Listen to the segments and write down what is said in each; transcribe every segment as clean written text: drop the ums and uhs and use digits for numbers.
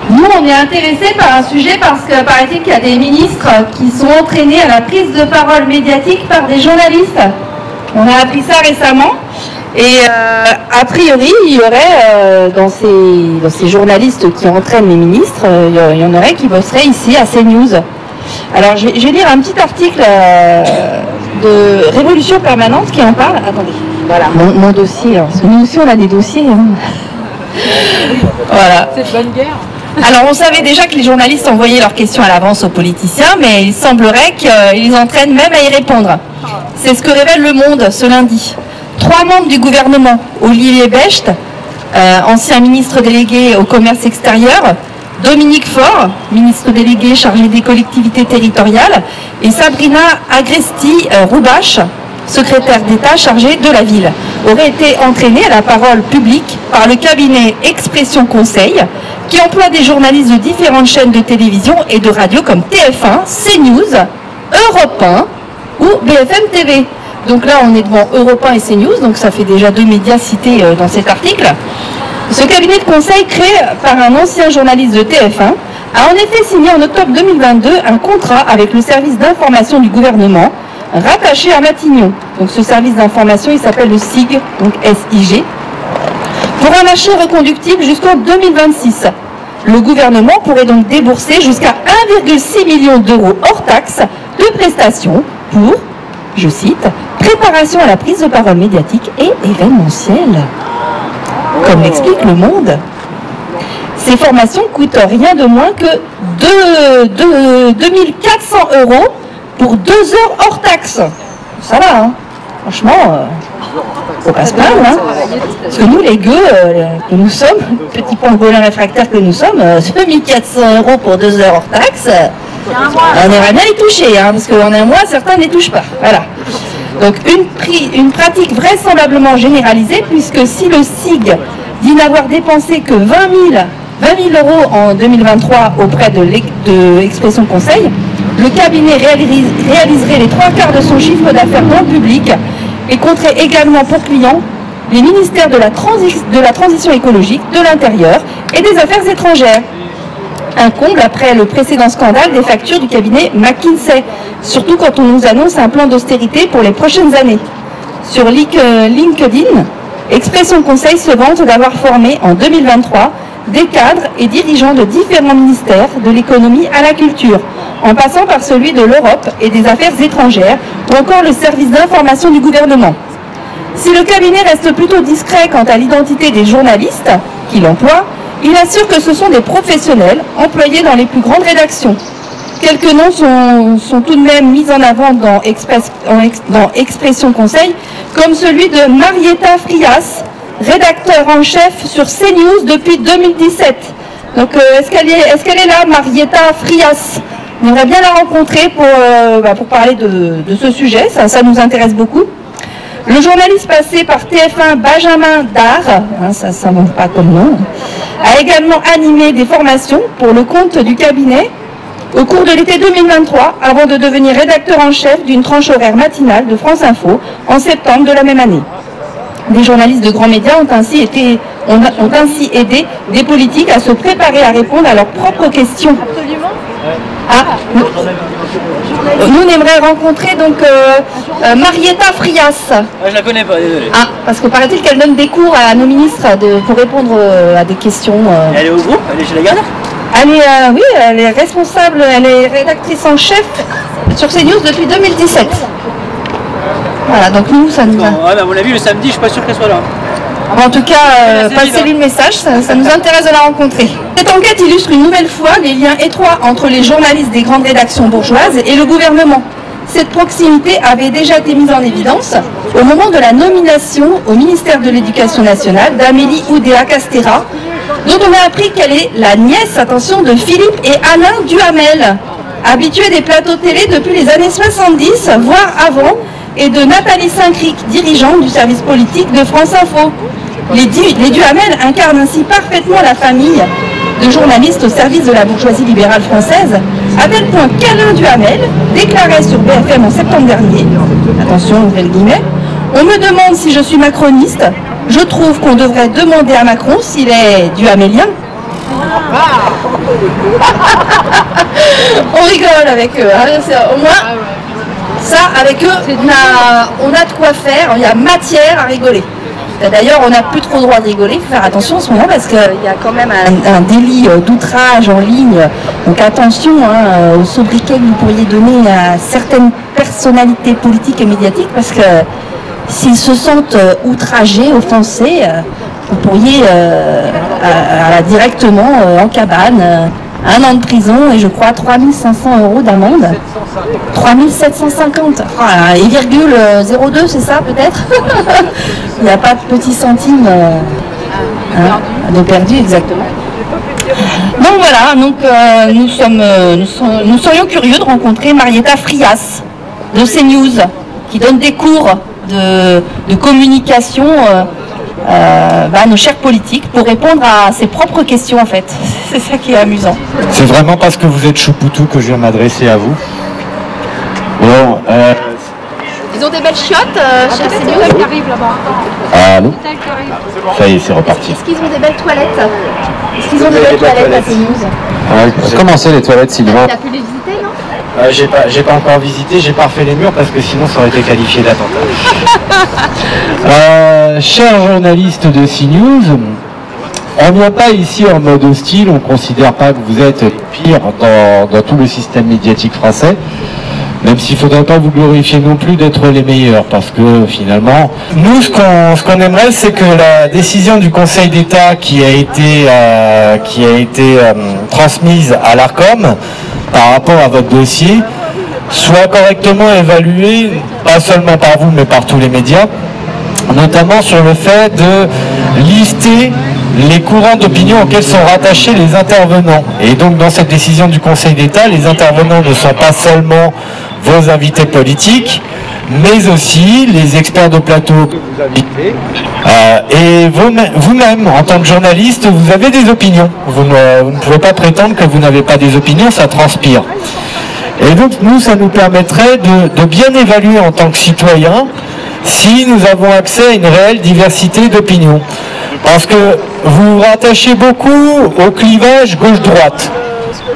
Nous, on est intéressés par un sujet parce que paraît-il qu'il y a des ministres qui sont entraînés à la prise de parole médiatique par des journalistes. On a appris ça récemment. Et a priori, il y aurait dans ces journalistes qui entraînent les ministres, il y en aurait qui bosseraient ici à CNews. Alors je vais lire un petit article de Révolution Permanente qui en parle. Attendez, voilà mon dossier. Alors, nous aussi on a des dossiers. Hein. Voilà. C'est de bonne guerre. Alors on savait déjà que les journalistes envoyaient leurs questions à l'avance aux politiciens, mais il semblerait qu'ils les entraînent même à y répondre. C'est ce que révèle Le Monde ce lundi. 3 membres du gouvernement, Olivier Becht, ancien ministre délégué au commerce extérieur, Dominique Faure, ministre délégué chargé des collectivités territoriales, et Sabrina Agresti-Roubache, secrétaire d'État chargée de la ville, auraient été entraînés à la parole publique par le cabinet Expression Conseil, qui emploie des journalistes de différentes chaînes de télévision et de radio comme TF1, CNews, Europe 1 ou BFM TV. Donc là, on est devant Europe 1 et CNews, donc ça fait déjà 2 médias cités dans cet article. Ce cabinet de conseil, créé par un ancien journaliste de TF1, a en effet signé en octobre 2022 un contrat avec le service d'information du gouvernement, rattaché à Matignon. Donc ce service d'information, il s'appelle le SIG, donc SIG, pour un achat reconductible jusqu'en 2026. Le gouvernement pourrait donc débourser jusqu'à 1,6 million d'euros hors taxes de prestations pour, je cite, préparation à la prise de parole médiatique et événementielle. Comme l'explique Le Monde, ces formations coûtent rien de moins que 2400 € pour 2 heures hors taxe. Ça va, hein. Franchement, faut pas se plaindre, hein. Parce que nous, les gueux que nous sommes, petits pangolins réfractaires que nous sommes, 2400 € pour 2 heures hors taxe, on aimerait bien les toucher, hein, parce qu'en un mois, certains ne les touchent pas. Voilà. Donc une pratique vraisemblablement généralisée, puisque si le SIG dit n'avoir dépensé que 20 000 € en 2023 auprès de Expression Conseil, le cabinet réaliserait les 3/4 de son chiffre d'affaires dans le public et compterait également pour clients les ministères de la transition écologique, de l'Intérieur et des Affaires étrangères. Un comble après le précédent scandale des factures du cabinet McKinsey, surtout quand on nous annonce un plan d'austérité pour les prochaines années. Sur LinkedIn, Expression Conseil se vante d'avoir formé en 2023 des cadres et dirigeants de différents ministères, de l'économie à la culture, en passant par celui de l'Europe et des Affaires étrangères, ou encore le service d'information du gouvernement. Si le cabinet reste plutôt discret quant à l'identité des journalistes qu'il emploie, il assure que ce sont des professionnels employés dans les plus grandes rédactions. Quelques noms sont tout de même mis en avant dans Expression Conseil, comme celui de Marietta Frias, rédacteur en chef sur CNews depuis 2017. Donc est-ce qu'elle est là, Marietta Frias? On aimerait bien la rencontrer pour parler de ce sujet, ça nous intéresse beaucoup. Le journaliste passé par TF1, Benjamin Dard, hein, ça ne manque pas comme nom, a également animé des formations pour le compte du cabinet au cours de l'été 2023, avant de devenir rédacteur en chef d'une tranche horaire matinale de France Info en septembre de la même année. Des journalistes de grands médias ont ainsi aidé des politiques à se préparer à répondre à leurs propres questions. Absolument. Ah, nous on aimerait rencontrer donc Marietta Frias. Je la connais pas, désolé. Ah, parce que paraît-il qu'elle donne des cours à nos ministres pour répondre à des questions. Elle est au groupe? Elle est chez la garde? Oui, elle est responsable, elle est rédactrice en chef sur CNews depuis 2017. Voilà, donc nous, ça nous... Ouais, mais à mon avis, le samedi, je suis pas sûr qu'elle soit là. En tout cas, passez-lui le message, ça nous intéresse de la rencontrer. Cette enquête illustre une nouvelle fois les liens étroits entre les journalistes des grandes rédactions bourgeoises et le gouvernement. Cette proximité avait déjà été mise en évidence au moment de la nomination au ministère de l'Éducation nationale d'Amélie Oudéa-Castéra, dont on a appris qu'elle est la nièce, attention, de Philippe et Alain Duhamel, habitués des plateaux télé depuis les années 70, voire avant, et de Nathalie Saint-Cric, dirigeante du service politique de France Info. Les Duhamel incarnent ainsi parfaitement la famille de journaliste au service de la bourgeoisie libérale française, à tel point qu'Alain Duhamel déclarait sur BFM en septembre dernier, attention, ouvrez le guillemet, on me demande si je suis macroniste, je trouve qu'on devrait demander à Macron s'il est duhamélien. On rigole avec eux, hein. Au moins, ça, avec eux, on a de quoi faire, il y a matière à rigoler. D'ailleurs, on n'a plus trop le droit de rigoler, il faut faire attention en ce moment parce qu'il y a quand même un délit d'outrage en ligne. Donc attention au sobriquet que vous pourriez donner à certaines personnalités politiques et médiatiques parce que s'ils se sentent outragés, offensés, vous pourriez directement en cabane, 1 an de prison et je crois 3 500 € d'amende. 3 750. Ah, et virgule 02, c'est ça peut-être. Il n'y a pas de petits centimes de perdu, exactement. Donc voilà, nous serions curieux de rencontrer Marietta Frias de CNews, qui donne des cours de communication à nos chers politiques pour répondre à ses propres questions en fait. C'est ça qui est amusant. C'est vraiment parce que vous êtes Choupoutou que je viens m'adresser à vous. Bon, Ils ont des belles chiottes chez CNews. Qui arrive là-bas. Allô ? Ça y est, c'est reparti. Est-ce qu'ils ont des belles toilettes? Est-ce qu'ils ont des belles toilettes à CNews? Comment c'est les toilettes, Sylvain ? Tu as pu les visiter, non? J'ai pas encore visité, j'ai pas refait les murs parce que sinon ça aurait été qualifié d'attentat. Chers journalistes de CNews, on ne vient pas ici en mode hostile, on ne considère pas que vous êtes pire dans tout le système médiatique français, même s'il ne faudrait pas vous glorifier non plus d'être les meilleurs, parce que finalement, nous ce qu'on aimerait, c'est que la décision du Conseil d'État qui a été transmise à l'Arcom par rapport à votre dossier soit correctement évaluée, pas seulement par vous mais par tous les médias, notamment sur le fait de lister les courants d'opinion auxquels sont rattachés les intervenants. Et donc dans cette décision du Conseil d'État, les intervenants ne sont pas seulement vos invités politiques, mais aussi les experts de plateau que vous invitez. Et vous-même, en tant que journaliste, vous avez des opinions. Vous ne pouvez pas prétendre que vous n'avez pas des opinions, ça transpire. Et donc nous, ça nous permettrait de bien évaluer en tant que citoyens si nous avons accès à une réelle diversité d'opinions. Parce que vous vous rattachez beaucoup au clivage gauche-droite.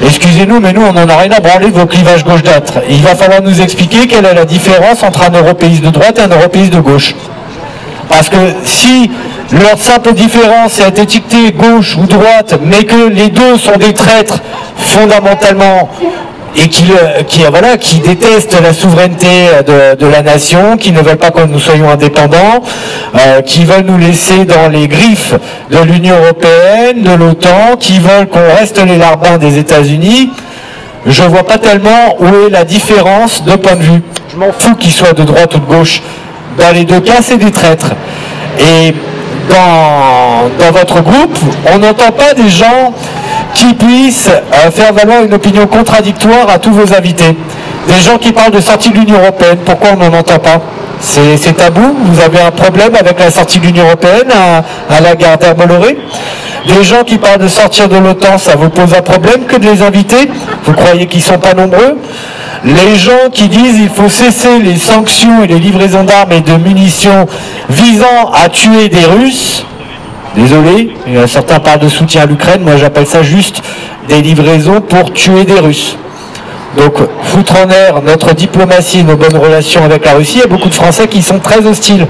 Excusez-nous, mais nous, on n'en a rien à branler de vos clivages gauche-droite. Il va falloir nous expliquer quelle est la différence entre un européiste de droite et un européiste de gauche. Parce que si leur simple différence est étiquetée gauche ou droite, mais que les deux sont des traîtres fondamentalement et qui détestent la souveraineté de la nation, qui ne veulent pas que nous soyons indépendants, qui veulent nous laisser dans les griffes de l'Union européenne, de l'OTAN, qui veulent qu'on reste les larbins des États-Unis, je vois pas tellement où est la différence de point de vue. Je m'en fous qu'ils soient de droite ou de gauche. Dans les deux cas, c'est des traîtres. Et dans votre groupe, on n'entend pas des gens qui puissent faire valoir une opinion contradictoire à tous vos invités. Des gens qui parlent de sortie de l'Union européenne, pourquoi on n'en entend pas? C'est tabou? Vous avez un problème avec la sortie de l'Union européenne à la gare d'Herbe-Bolloré? Des gens qui parlent de sortir de l'OTAN, ça vous pose un problème que de les inviter? Vous croyez qu'ils ne sont pas nombreux? Les gens qui disent qu'il faut cesser les sanctions et les livraisons d'armes et de munitions visant à tuer des Russes, désolé, certains parlent de soutien à l'Ukraine, moi j'appelle ça juste des livraisons pour tuer des Russes. Donc foutre en l'air notre diplomatie et nos bonnes relations avec la Russie, il y a beaucoup de Français qui sont très hostiles.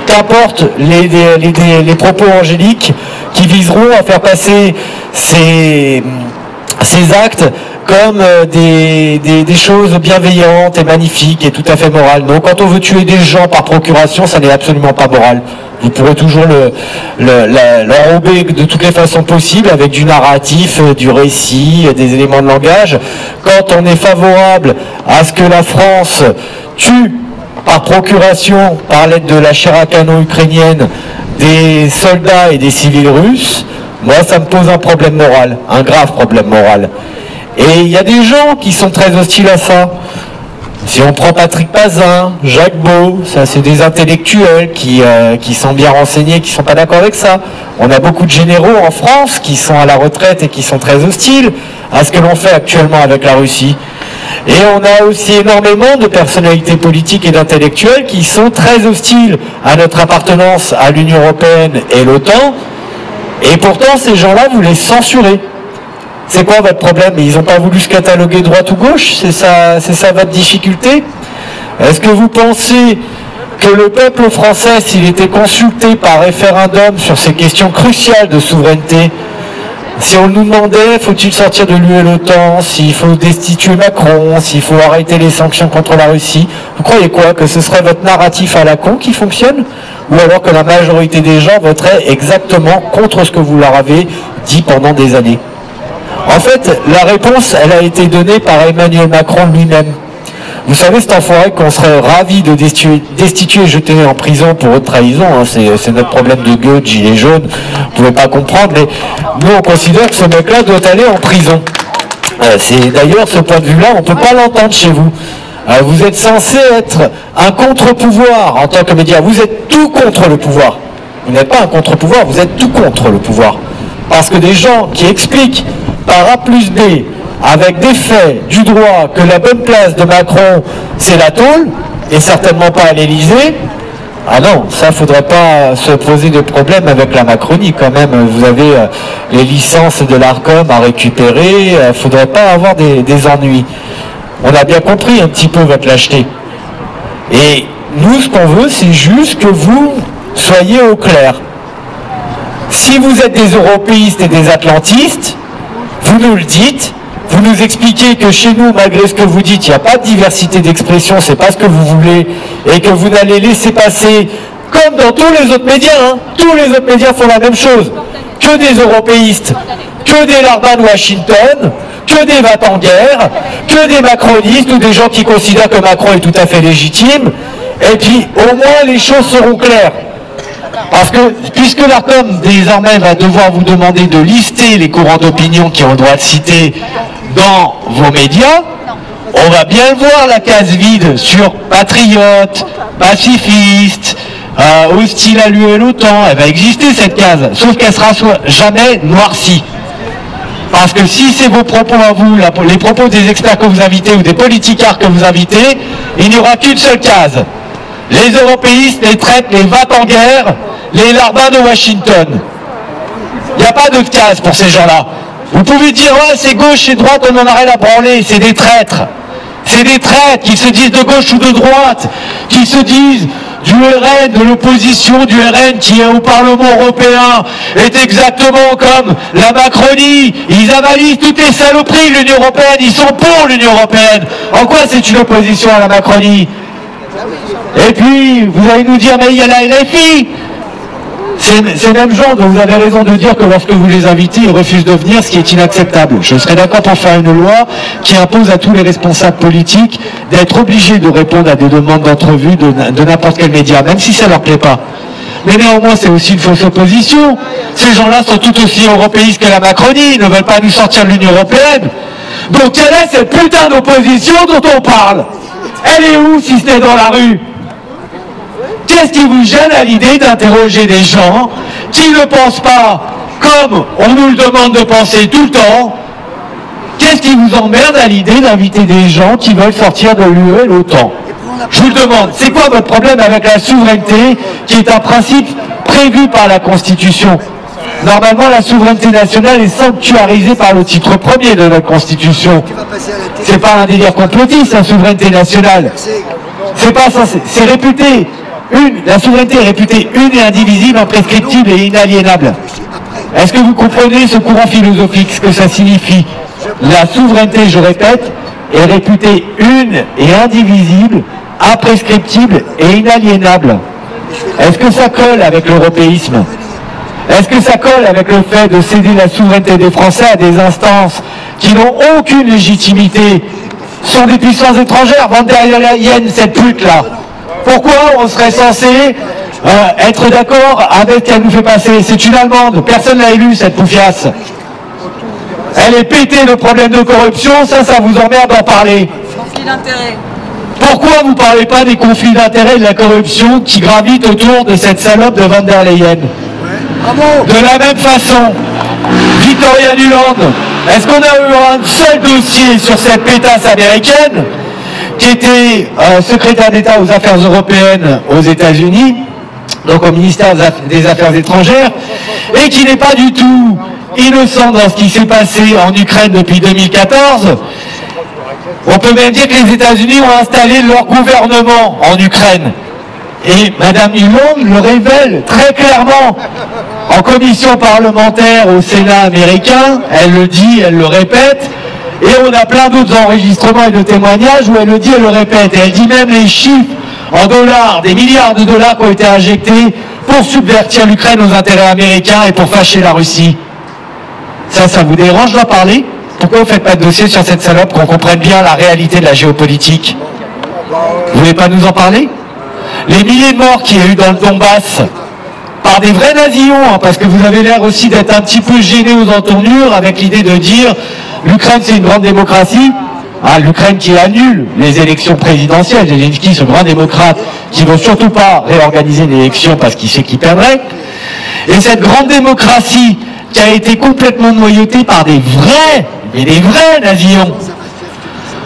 Qu'importe les propos angéliques qui viseront à faire passer ces actes comme des choses bienveillantes et magnifiques et tout à fait morales. Donc quand on veut tuer des gens par procuration, ça n'est absolument pas moral. Vous pourrez toujours l'enrober de toutes les façons possibles avec du narratif, du récit, des éléments de langage. Quand on est favorable à ce que la France tue par procuration, par l'aide de la chair à canon ukrainienne, des soldats et des civils russes, moi ça me pose un problème moral, un grave problème moral. Et il y a des gens qui sont très hostiles à ça. Si on prend Patrick Pazin, Jacques Beau, ça c'est des intellectuels qui sont bien renseignés, qui ne sont pas d'accord avec ça. On a beaucoup de généraux en France qui sont à la retraite et qui sont très hostiles à ce que l'on fait actuellement avec la Russie. Et on a aussi énormément de personnalités politiques et d'intellectuels qui sont très hostiles à notre appartenance à l'Union européenne et l'OTAN. Et pourtant, ces gens-là, vous les censurez. C'est quoi votre problème? Ils n'ont pas voulu se cataloguer droite ou gauche? C'est ça votre difficulté? Est-ce que vous pensez que le peuple français, s'il était consulté par référendum sur ces questions cruciales de souveraineté, si on nous demandait, faut-il sortir de l'UE et l'OTAN, s'il faut destituer Macron, s'il faut arrêter les sanctions contre la Russie, vous croyez quoi? Que ce serait votre narratif à la con qui fonctionne? Ou alors que la majorité des gens voteraient exactement contre ce que vous leur avez dit pendant des années? En fait, la réponse, elle a été donnée par Emmanuel Macron lui-même. Vous savez, cet enfoiré qu'on serait ravi de destituer et jeter en prison pour haute trahison, hein, c'est notre problème de gueule, gilet jaune, vous ne pouvez pas comprendre, mais nous on considère que ce mec-là doit aller en prison. C'est d'ailleurs ce point de vue-là, on ne peut pas l'entendre chez vous. Vous êtes censé être un contre-pouvoir en tant que média, vous êtes tout contre le pouvoir. Vous n'êtes pas un contre-pouvoir, vous êtes tout contre le pouvoir. Parce que des gens qui expliquent par A plus B, avec des faits, du droit, que la bonne place de Macron, c'est la tôle, et certainement pas à l'Élysée, ah non, ça, faudrait pas se poser de problème avec la Macronie quand même. Vous avez les licences de l'ARCOM à récupérer, faudrait pas avoir des ennuis. On a bien compris un petit peu votre lâcheté. Et nous, ce qu'on veut, c'est juste que vous soyez au clair. Si vous êtes des européistes et des atlantistes, vous nous le dites, vous nous expliquez que chez nous, malgré ce que vous dites, il n'y a pas de diversité d'expression, c'est pas ce que vous voulez, et que vous n'allez laisser passer, comme dans tous les autres médias, hein, tous les autres médias font la même chose, que des européistes, que des larbins de Washington, que des va-t-en-guerre, que des macronistes ou des gens qui considèrent que Macron est tout à fait légitime, et puis au moins les choses seront claires. Parce que, puisque l'ARCOM désormais va devoir vous demander de lister les courants d'opinion qui ont le droit de citer dans vos médias, on va bien le voir, la case vide sur patriote, pacifiste, hostile à l'UE et l'OTAN. Elle va exister cette case, sauf qu'elle sera jamais noircie. Parce que si c'est vos propos à vous, les propos des experts que vous invitez ou des politicards que vous invitez, il n'y aura qu'une seule case. Les européistes les traitent les va-t-en-guerre, les larbins de Washington. Il n'y a pas d'autre case pour ces gens-là. Vous pouvez dire, ouais, c'est gauche et droite, on en a rien à branler, c'est des traîtres. C'est des traîtres qui se disent de gauche ou de droite, qui se disent du RN, de l'opposition du RN qui est au Parlement européen, est exactement comme la Macronie. Ils avalisent toutes les saloperies de l'Union européenne, ils sont pour l'Union européenne. En quoi c'est une opposition à la Macronie? Et puis, vous allez nous dire, mais il y a la LFI. Ces mêmes gens dont vous avez raison de dire que lorsque vous les invitez, ils refusent de venir, ce qui est inacceptable. Je serais d'accord pour faire une loi qui impose à tous les responsables politiques d'être obligés de répondre à des demandes d'entrevue de n'importe quel média, même si ça ne leur plaît pas. Mais néanmoins, c'est aussi une fausse opposition. Ces gens-là sont tout aussi européistes que la Macronie, ils ne veulent pas nous sortir de l'Union européenne. Donc quelle est cette putain d'opposition dont on parle? Elle est où si ce n'est dans la rue? Qu'est-ce qui vous gêne à l'idée d'interroger des gens qui ne pensent pas comme on nous le demande de penser tout le temps? Qu'est-ce qui vous emmerde à l'idée d'inviter des gens qui veulent sortir de l'UE et l'OTAN? Je vous le demande, c'est quoi votre problème avec la souveraineté qui est un principe prévu par la Constitution? Normalement, la souveraineté nationale est sanctuarisée par le titre 1er de notre Constitution. C'est pas un délire complotiste, la souveraineté nationale. C'est pas ça, c'est réputé. La souveraineté est réputée une et indivisible, imprescriptible et inaliénable. Est-ce que vous comprenez ce courant philosophique, ce que ça signifie? La souveraineté, je répète, est réputée une et indivisible, imprescriptible et inaliénable. Est-ce que ça colle avec l'européisme? Est-ce que ça colle avec le fait de céder la souveraineté des Français à des instances qui n'ont aucune légitimité? Ce sont des puissances étrangères, van der Leyen, cette pute-là. Pourquoi on serait censé être d'accord avec ce qu'elle nous fait passer? C'est une Allemande, personne ne l'a élue, cette poufiasse. Elle est pétée de problèmes de corruption, ça vous emmerde d'en parler. Pourquoi vous ne parlez pas des conflits d'intérêts et de la corruption qui gravitent autour de cette salope de Van der Leyen? De la même façon, Victoria Nuland, est-ce qu'on a eu un seul dossier sur cette pétasse américaine qui était secrétaire d'État aux affaires européennes aux États-Unis, donc au ministère des Affaires étrangères, et qui n'est pas du tout innocent dans ce qui s'est passé en Ukraine depuis 2014? On peut même dire que les États-Unis ont installé leur gouvernement en Ukraine. Et Madame Nuland le révèle très clairement en commission parlementaire au Sénat américain. Elle le dit, elle le répète. Et on a plein d'autres enregistrements et de témoignages où elle le dit, elle le répète. Et elle dit même les chiffres en dollars, des milliards de dollars qui ont été injectés pour subvertir l'Ukraine aux intérêts américains et pour fâcher la Russie. Ça vous dérange d'en parler? Pourquoi vous ne faites pas de dossier sur cette salope, qu'on comprenne bien la réalité de la géopolitique? Vous voulez pas nous en parler? Les milliers de morts qu'il y a eu dans le Donbass, par des vrais nazillons, parce que vous avez l'air aussi d'être un petit peu gêné aux entournures avec l'idée de dire l'Ukraine c'est une grande démocratie. L'Ukraine qui annule les élections présidentielles, Zelensky, ce grand démocrate qui ne veut surtout pas réorganiser l'élection parce qu'il sait qu'il perdrait. Et cette grande démocratie qui a été complètement noyautée par des vrais nazillons.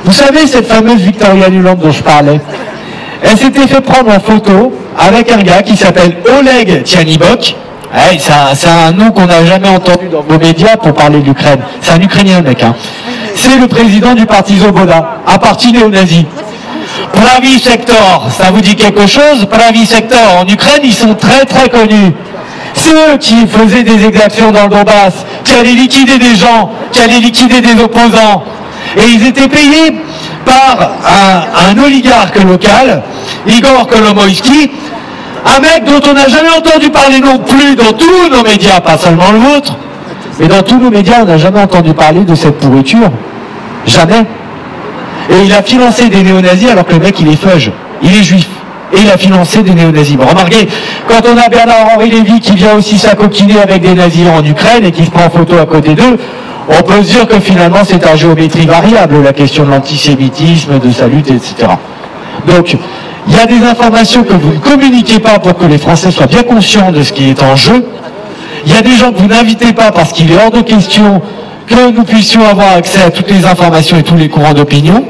Vous savez, cette fameuse Victoria Nuland dont je parlais, elle s'était fait prendre en photo avec un gars qui s'appelle Oleg Tyanibok. C'est un nom qu'on n'a jamais entendu dans vos médias pour parler de l'Ukraine. C'est un Ukrainien, le mec. C'est le président du parti Zoboda, un parti néo-nazi. Pravi Sector, ça vous dit quelque chose? Pravi Sector, en Ukraine, ils sont très très connus. C'est eux qui faisaient des exactions dans le Donbass, qui allaient liquider des gens, qui allaient liquider des opposants. Et ils étaient payés par un oligarque local, Igor Kolomoïski, un mec dont on n'a jamais entendu parler non plus dans tous nos médias, pas seulement le vôtre, mais dans tous nos médias, on n'a jamais entendu parler de cette pourriture. Jamais. Et il a financé des néo-nazis alors que le mec, il est feuge, il est juif. Et il a financé des néo-nazis. Bon, remarquez, quand on a Bernard-Henri Lévy qui vient aussi s'acoquiner avec des nazis en Ukraine et qui se prend en photo à côté d'eux, on peut se dire que finalement c'est à géométrie variable, la question de l'antisémitisme, de sa lutte, etc. Donc, il y a des informations que vous ne communiquez pas pour que les Français soient bien conscients de ce qui est en jeu. Il y a des gens que vous n'invitez pas parce qu'il est hors de question que nous puissions avoir accès à toutes les informations et tous les courants d'opinion.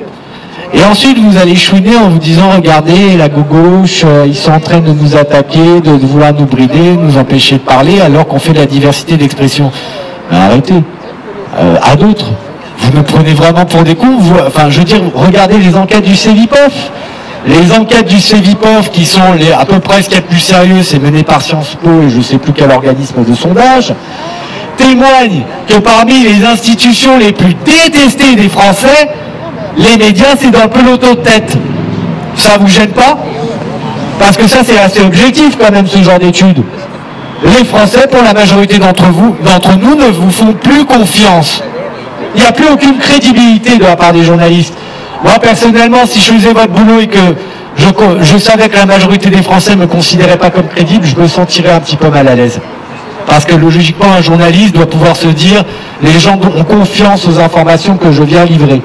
Et ensuite, vous allez chouiner en vous disant, regardez, la gauche, ils sont en train de nous attaquer, de vouloir nous brider, nous empêcher de parler, alors qu'on fait de la diversité d'expression. Ben, arrêtez. À d'autres. Vous me prenez vraiment pour des cons. Enfin, je veux dire, regardez les enquêtes du Cevipof. Les enquêtes du Cevipof, qui sont à peu près ce qu'il y a de plus sérieux, c'est mené par Sciences Po et je ne sais plus quel organisme de sondage, témoignent que parmi les institutions les plus détestées des Français, les médias, c'est dans le peloton de tête. Ça vous gêne pas? Parce que ça, c'est assez objectif quand même, ce genre d'études. Les Français, pour la majorité d'entre nous, ne vous font plus confiance. Il n'y a plus aucune crédibilité de la part des journalistes. Moi, personnellement, si je faisais votre boulot et que je savais que la majorité des Français ne me considéraient pas comme crédible, je me sentirais un petit peu mal à l'aise. Parce que logiquement, un journaliste doit pouvoir se dire, les gens ont confiance aux informations que je viens livrer.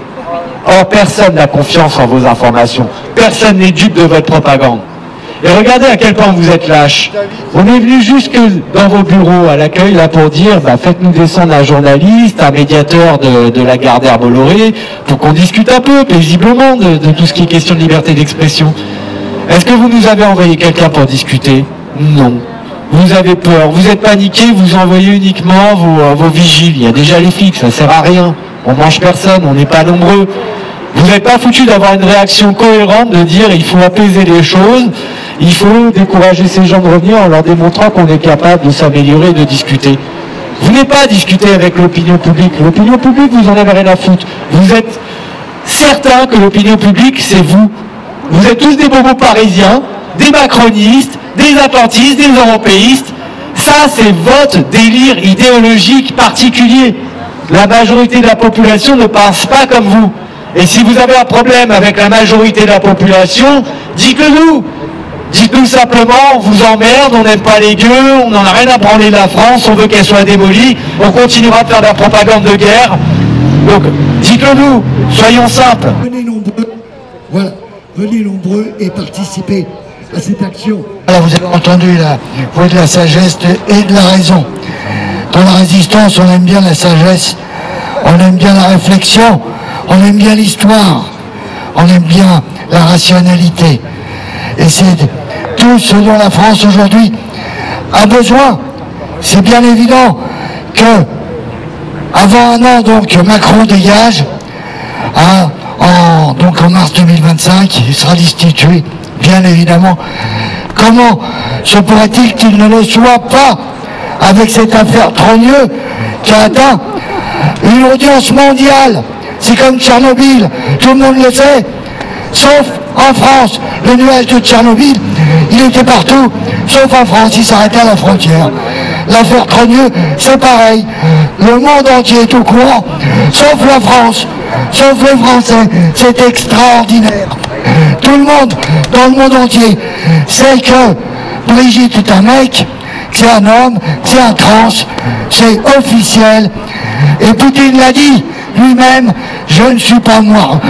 Or, personne n'a confiance en vos informations. Personne n'est dupe de votre propagande. Et regardez à quel point vous êtes lâches. On est venu jusque dans vos bureaux à l'accueil là pour dire faites-nous descendre un journaliste, un médiateur de la gare d'Herbe-Bolloré, pour qu'on discute un peu paisiblement de tout ce qui est question de liberté d'expression. Est-ce que vous nous avez envoyé quelqu'un pour discuter? Non. Vous avez peur, vous êtes paniqué, vous envoyez uniquement vos vigiles. Il y a déjà les flics, ça sert à rien. On mange personne, on n'est pas nombreux. Vous n'êtes pas foutu d'avoir une réaction cohérente, de dire il faut apaiser les choses, il faut décourager ces gens de revenir en leur démontrant qu'on est capable de s'améliorer et de discuter. Vous n'êtes pas à discuter avec l'opinion publique. L'opinion publique, vous en avez rien à foutre. Vous êtes certain que l'opinion publique, c'est vous. Vous êtes tous des bobos parisiens, des macronistes, des atlantistes, des européistes. Ça, c'est votre délire idéologique particulier. La majorité de la population ne pense pas comme vous. Et si vous avez un problème avec la majorité de la population, dites-le nous. Dites-nous simplement, on vous emmerde, on n'aime pas les gueux, on n'en a rien à branler de la France, on veut qu'elle soit démolie, on continuera de faire de la propagande de guerre. Donc, dites-le nous, soyons simples. Voilà. venez nombreux et participez à cette action. Alors vous avez entendu la voix de la sagesse et de la raison. Dans la résistance, on aime bien la sagesse, on aime bien la réflexion, on aime bien l'histoire, on aime bien la rationalité. Et c'est tout ce dont la France aujourd'hui a besoin. C'est bien évident que avant un an, donc, Macron dégage, donc en mars 2025, il sera destitué, bien évidemment. Comment se pourrait-il qu'il ne le soit pas avec cette affaire Trogneux qui a atteint une audience mondiale? C'est comme Tchernobyl, tout le monde le sait, sauf en France. Le nuage de Tchernobyl, il était partout, sauf en France, il s'arrêtait à la frontière. L'affaire Trogneux, c'est pareil. Le monde entier est au courant, sauf la France, sauf les Français. C'est extraordinaire. Tout le monde, dans le monde entier, sait que Brigitte est un mec, que c'est un homme, que c'est un trans, c'est officiel. Et Poutine l'a dit lui-même, je ne suis pas moi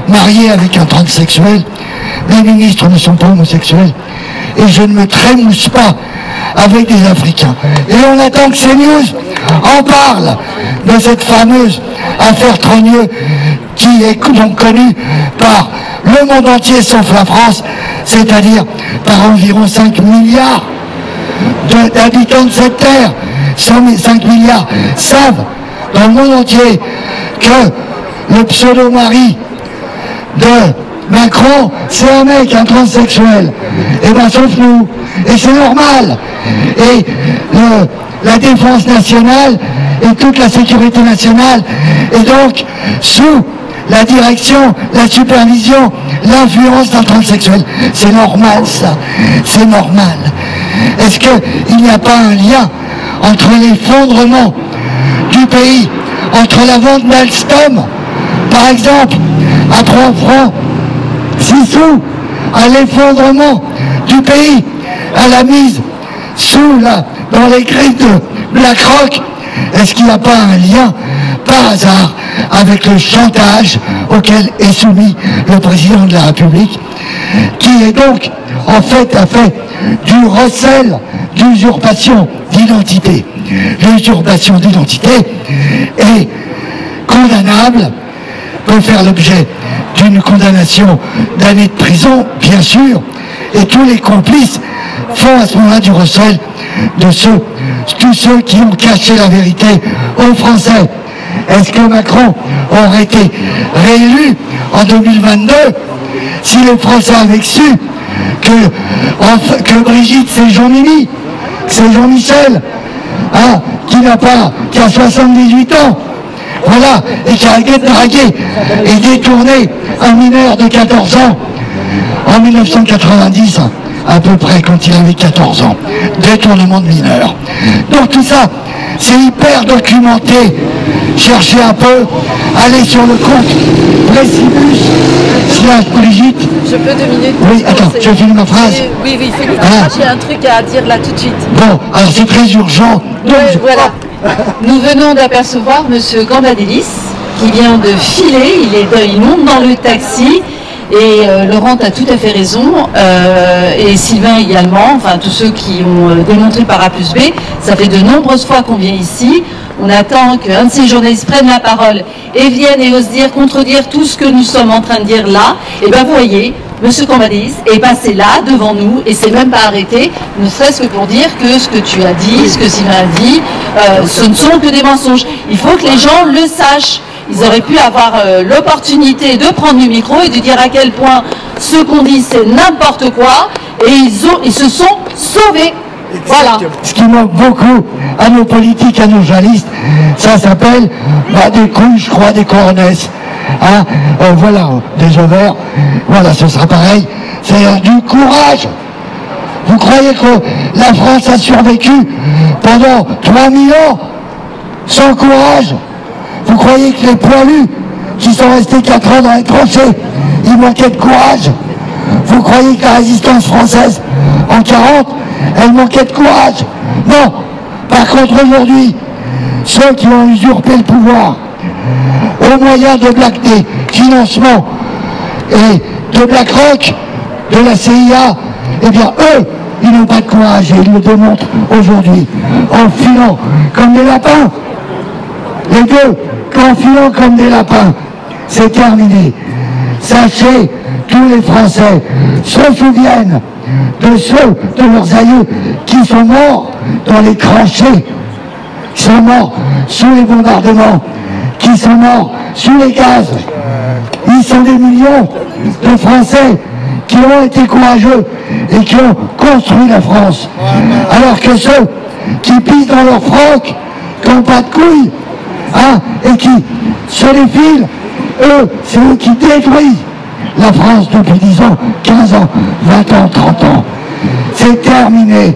marié avec un transsexuel. Les ministres ne sont pas homosexuels. Et je ne me trémousse pas avec des Africains. Et on attend que CNews en parle de cette fameuse affaire Trogneux qui est donc connue par le monde entier sauf la France, c'est-à-dire par environ 5 milliards d'habitants de cette terre. 5 milliards savent dans le monde entier que le pseudo-mari de Macron, c'est un mec, un transsexuel. Et bien sauf nous. Et c'est normal. Et la défense nationale et toute la sécurité nationale est donc sous la direction, la supervision, l'influence d'un transsexuel. C'est normal ça. C'est normal. Est-ce qu'il n'y a pas un lien entre l'effondrement du pays, entre la vente d'Alstom, par exemple, à 3 francs 6 sous, à l'effondrement du pays, à la mise dans les grilles de BlackRock? Est-ce qu'il n'y a pas un lien, par hasard, avec le chantage auquel est soumis le président de la République, qui est donc, en fait, a fait du recel d'usurpation d'identité? L'usurpation d'identité est condamnable, peut faire l'objet d'une condamnation d'années de prison, bien sûr, et tous les complices font à ce moment-là du recel de tous ceux qui ont caché la vérité aux Français. Est-ce que Macron aurait été réélu en 2022 si les Français avaient su que Brigitte c'est Jean-Mimi, que c'est Jean-Michel, hein, qui a 78 ans, voilà, et qui a dragué et détourné un mineur de 14 ans en 1990, à peu près, quand il avait 14 ans. Détournement de mineurs. Donc tout ça, c'est hyper documenté. Cherchez un peu, allez sur le compte Précibus/Brigitte. Je peux 2 minutes? Oui, attends, je finis ma phrase. Oui, finis ta phrase, j'ai un truc à dire là tout de suite. Bon, alors c'est très urgent. Donc, voilà. Nous venons d'apercevoir M. Gambadélis qui vient de filer, il monte dans le taxi et Laurent a tout à fait raison et Sylvain également, enfin tous ceux qui ont démontré par A plus B, ça fait de nombreuses fois qu'on vient ici, on attend qu'un de ces journalistes prenne la parole et vienne et ose contredire tout ce que nous sommes en train de dire là, et bien vous voyez, M. Gambadélis est passé là, devant nous, et s'est même pas arrêté, ne serait-ce que pour dire que ce que tu as dit, ce que Sylvain a dit, ce ne sont que des mensonges. Il faut que les gens le sachent. Ils auraient pu avoir l'opportunité de prendre le micro et de dire à quel point ce qu'on dit c'est n'importe quoi, et ils se sont sauvés. Voilà. Ce qui manque beaucoup à nos politiques, à nos journalistes, ça s'appelle des couilles, je crois, des coronesses. Hein, voilà, des ovaires, voilà, ce sera pareil. C'est du courage. Vous croyez que la France a survécu pendant 3000 ans sans courage? Vous croyez que les poilus qui sont restés 4 ans dans les tranchées, ils manquaient de courage? Vous croyez que la résistance française en 40, elle manquait de courage? Non. Par contre, aujourd'hui, ceux qui ont usurpé le pouvoir au moyen de blagues des financements et de BlackRock, de la CIA, eh bien eux, ils n'ont pas de courage et ils le démontrent aujourd'hui en filant comme des lapins. Les deux, en filant comme des lapins, c'est terminé. Sachez, tous les Français se souviennent de ceux de leurs aïeux qui sont morts dans les tranchées, qui sont morts sous les bombardements, qui sont morts sous les gaz. Ils sont des millions de Français qui ont été courageux et qui ont construit la France. Alors que ceux qui pissent dans leur froc, qui n'ont pas de couilles, hein, et qui se défilent, eux, c'est eux qui détruisent la France depuis 10 ans, 15 ans, 20 ans, 30 ans. C'est terminé.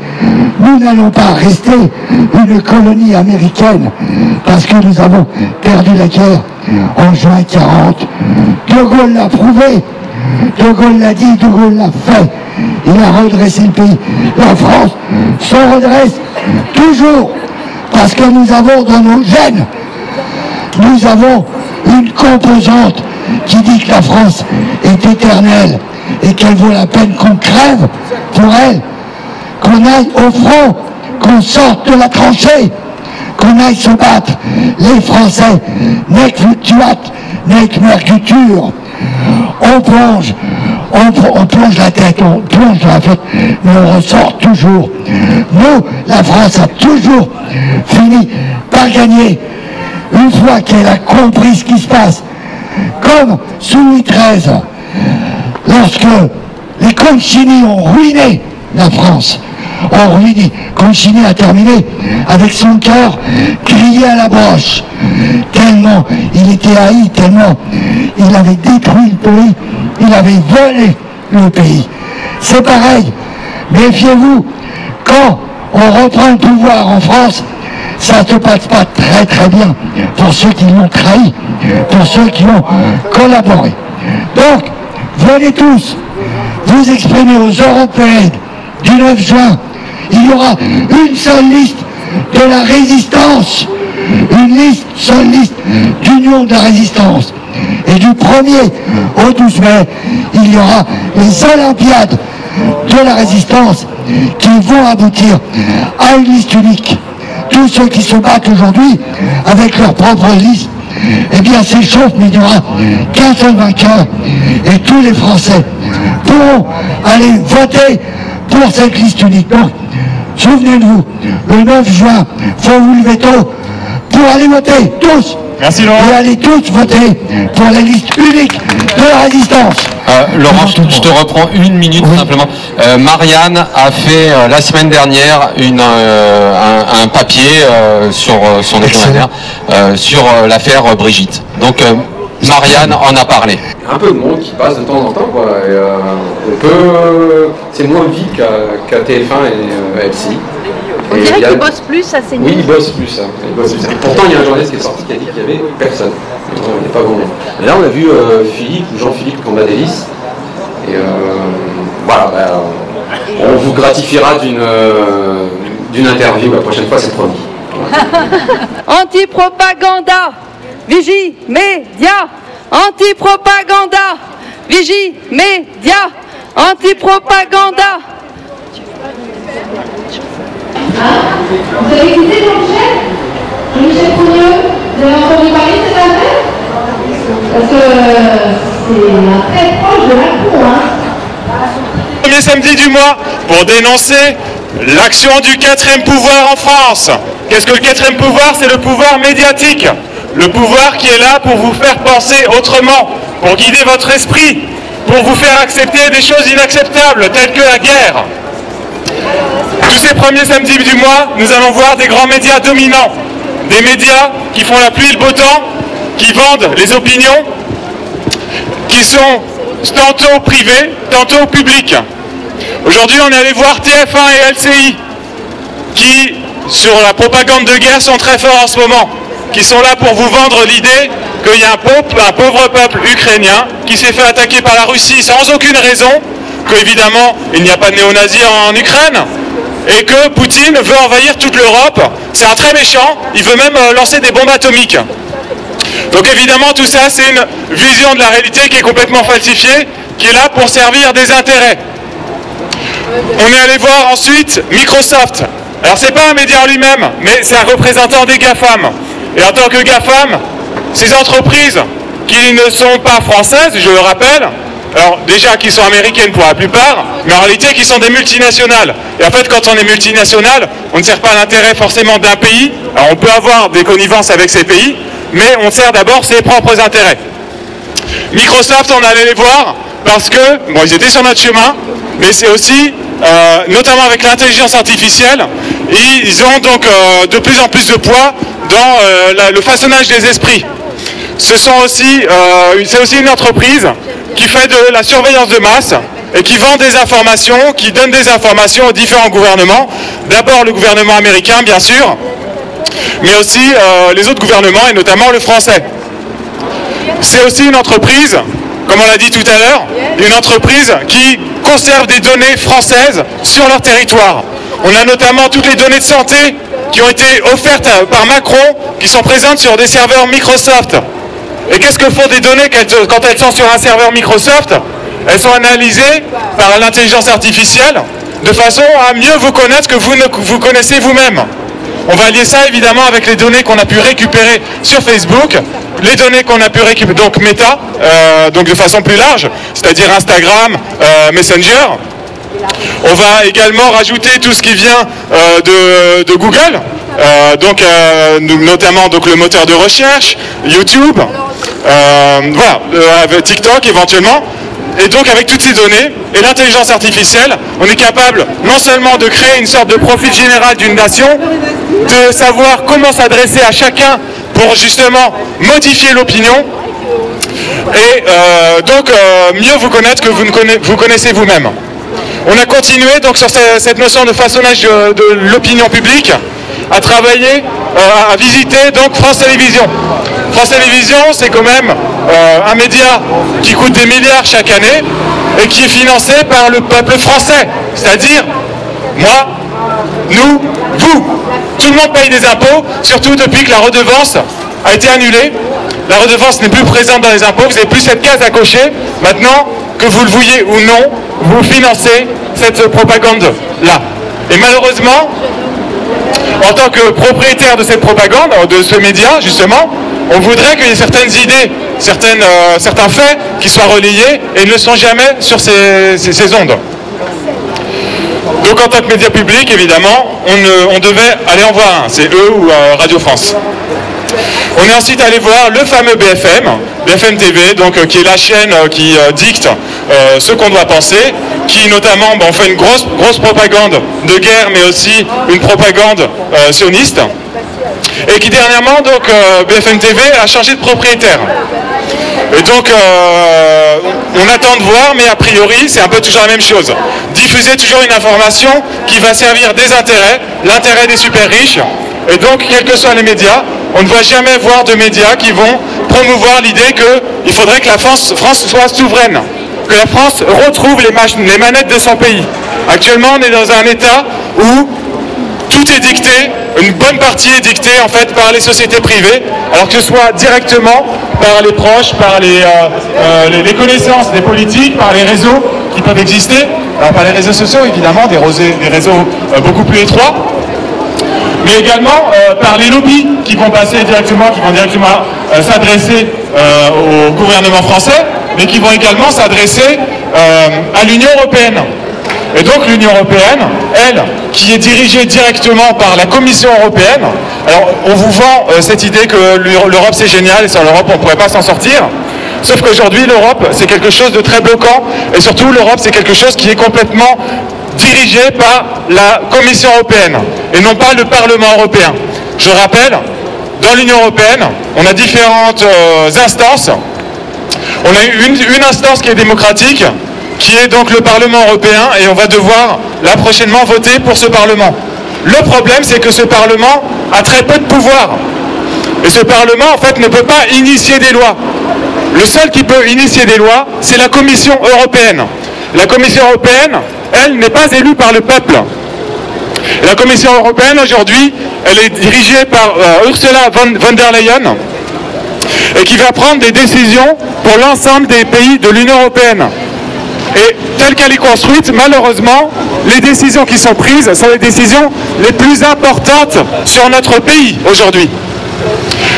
Nous n'allons pas rester une colonie américaine parce que nous avons perdu la guerre en juin 40. De Gaulle l'a prouvé, De Gaulle l'a dit, De Gaulle l'a fait. Il a redressé le pays. La France se redresse toujours parce que nous avons dans nos gènes, nous avons une composante qui dit que la France est éternelle et qu'elle vaut la peine qu'on crève pour elle, qu'on aille au front, qu'on sorte de la tranchée, qu'on aille se battre. Les Français, nec fluctuat, nec mercutur. On plonge la tête, on plonge la tête, mais on ressort toujours. Nous, la France a toujours fini par gagner une fois qu'elle a compris ce qui se passe. Comme sous Louis XIII, lorsque les Concini ont ruiné la France, Concini a terminé avec son cœur grillé à la broche, tellement il était haï, tellement il avait détruit le pays, il avait volé le pays. C'est pareil, méfiez-vous, quand on reprend le pouvoir en France, ça ne se passe pas très très bien pour ceux qui l'ont trahi, pour ceux qui ont collaboré. Donc, venez tous vous exprimer aux Européennes du 9 juin. Il y aura une seule liste de la résistance, seule liste d'union de la résistance. Et du 1er au 12 mai, il y aura les Olympiades de la résistance qui vont aboutir à une liste unique. Tous ceux qui se battent aujourd'hui avec leur propre liste, eh bien s'échauffent, mais il n'y aura qu'un seul vainqueur. Et tous les Français pourront aller voter pour cette liste unique. Donc, souvenez-vous, le 9 juin, il faut vous lever tôt pour aller voter, tous. Merci Laurent. Et allez tous voter pour la liste unique de la résistance. Laurent, je te reprends une minute simplement. Marianne a fait la semaine dernière un papier sur son hebdomadaire sur l'affaire Brigitte. Donc Marianne en a parlé. Un peu de monde qui passe de temps en temps, quoi. C'est moins vite qu'à TF1 et LCI. On dirait qu'ils bossent plus à CNews. Oui, ils bossent plus. Et pourtant, il y a un journaliste qui est sorti qui a dit qu'il n'y avait personne. Il n'y a pas grand monde. Et là, on a vu Philippe, ou Jean-Philippe Cambadélis. Et voilà, on vous gratifiera d'une interview. La prochaine fois, c'est promis. Anti-propaganda, vigie, média. Anti-propaganda, vigie, média. Anti-propaganda. Vous avez écouté Jean-Michel Fournieux? Vous avez entendu parler de cette affaire? Parce que c'est un très proche de Macron, hein. Le samedi du mois pour dénoncer l'action du 4e pouvoir en France. Qu'est-ce que le 4e pouvoir? C'est le pouvoir médiatique. Le pouvoir qui est là pour vous faire penser autrement, pour guider votre esprit, pour vous faire accepter des choses inacceptables, telles que la guerre. Tous ces premiers samedis du mois, nous allons voir des grands médias dominants, des médias qui font la pluie et le beau temps, qui vendent les opinions, qui sont tantôt privés, tantôt publics. Aujourd'hui, on est allé voir TF1 et LCI, qui, sur la propagande de guerre, sont très forts en ce moment, qui sont là pour vous vendre l'idée qu'il y a un pauvre peuple ukrainien qui s'est fait attaquer par la Russie sans aucune raison, qu'évidemment, il n'y a pas de néo-nazis en Ukraine, et que Poutine veut envahir toute l'Europe. C'est un très méchant, il veut même lancer des bombes atomiques. Donc évidemment, tout ça, c'est une vision de la réalité qui est complètement falsifiée, qui est là pour servir des intérêts. On est allé voir ensuite Microsoft. Alors c'est pas un média en lui-même, mais c'est un représentant des GAFAM. Et en tant que GAFAM, ces entreprises qui ne sont pas françaises, je le rappelle, alors déjà qui sont américaines pour la plupart, mais en réalité qui sont des multinationales. Et en fait quand on est multinational, on ne sert pas l'intérêt forcément d'un pays. Alors on peut avoir des connivences avec ces pays, mais on sert d'abord ses propres intérêts. Microsoft, on allait les voir parce que, bon, ils étaient sur notre chemin, mais c'est aussi, notamment avec l'intelligence artificielle, ils ont donc de plus en plus de poids dans le façonnage des esprits. C'est aussi une entreprise qui fait de la surveillance de masse et qui vend des informations, qui donne des informations aux différents gouvernements. D'abord le gouvernement américain, bien sûr, mais aussi les autres gouvernements et notamment le français. C'est aussi une entreprise, comme on l'a dit tout à l'heure, une entreprise qui conserve des données françaises sur leur territoire. On a notamment toutes les données de santé qui ont été offertes par Macron, qui sont présentes sur des serveurs Microsoft. Et qu'est-ce que font des données quand elles sont sur un serveur Microsoft? Elles sont analysées par l'intelligence artificielle de façon à mieux vous connaître que vous ne vous connaissez vous-même. On va lier ça évidemment avec les données qu'on a pu récupérer sur Facebook, les données qu'on a pu récupérer, donc Meta, donc de façon plus large, c'est-à-dire Instagram, Messenger. On va également rajouter tout ce qui vient de Google, notamment donc, le moteur de recherche, YouTube, voilà, TikTok éventuellement. Et donc avec toutes ces données et l'intelligence artificielle, on est capable non seulement de créer une sorte de profil général d'une nation, de savoir comment s'adresser à chacun pour justement modifier l'opinion et mieux vous connaître que vous connaissez vous-même. On a continué donc sur cette notion de façonnage de l'opinion publique, à travailler, à visiter donc France Télévisions. France Télévisions, c'est quand même un média qui coûte des milliards chaque année et qui est financé par le peuple français, c'est-à-dire moi, nous, vous. Tout le monde paye des impôts, surtout depuis que la redevance a été annulée. La redevance n'est plus présente dans les impôts, vous n'avez plus cette case à cocher. Maintenant, que vous le vouliez ou non, vous financez cette propagande-là. Et malheureusement, en tant que propriétaire de cette propagande, de ce média, justement, on voudrait qu'il y ait certaines idées, certains faits qui soient relayés et ne sont jamais sur ces ondes. Donc en tant que média public, évidemment, on devait aller en voir un, c'est eux ou Radio France. On est ensuite allé voir le fameux BFM, BFM TV, donc, qui est la chaîne qui dicte ce qu'on doit penser, qui notamment fait une grosse propagande de guerre, mais aussi une propagande sioniste, et qui dernièrement, donc, BFM TV a changé de propriétaire. Et donc, on attend de voir, mais a priori, c'est un peu toujours la même chose. Diffuser toujours une information qui va servir des intérêts, l'intérêt des super riches. Et donc, quels que soient les médias, on ne va jamais voir de médias qui vont promouvoir l'idée qu'il faudrait que la France soit souveraine, que la France retrouve les manettes de son pays. Actuellement, on est dans un état où tout est dicté, une bonne partie est dictée en fait par les sociétés privées, alors que ce soit directement par les proches, par les connaissances des politiques, par les réseaux qui peuvent exister, alors par les réseaux sociaux évidemment, des réseaux beaucoup plus étroits, mais également par les lobbies qui vont directement s'adresser au gouvernement français, mais qui vont également s'adresser à l'Union européenne. Et donc l'Union européenne, elle, qui est dirigée directement par la Commission européenne, alors on vous vend cette idée que l'Europe c'est génial et sans l'Europe on ne pourrait pas s'en sortir, sauf qu'aujourd'hui l'Europe c'est quelque chose de très bloquant et surtout l'Europe c'est quelque chose qui est complètement dirigé par la Commission européenne et non pas le Parlement européen. Je rappelle, dans l'Union européenne, on a différentes instances. On a une instance qui est démocratique, qui est donc le Parlement européen, et on va devoir là prochainement voter pour ce Parlement. Le problème, c'est que ce Parlement a très peu de pouvoir. Et ce Parlement, en fait, ne peut pas initier des lois. Le seul qui peut initier des lois, c'est la Commission européenne. La Commission européenne, elle, n'est pas élue par le peuple. Et la Commission européenne, aujourd'hui, elle est dirigée par Ursula von der Leyen, et qui va prendre des décisions pour l'ensemble des pays de l'Union européenne. Et telle qu'elle est construite, malheureusement, les décisions qui sont prises sont les décisions les plus importantes sur notre pays aujourd'hui.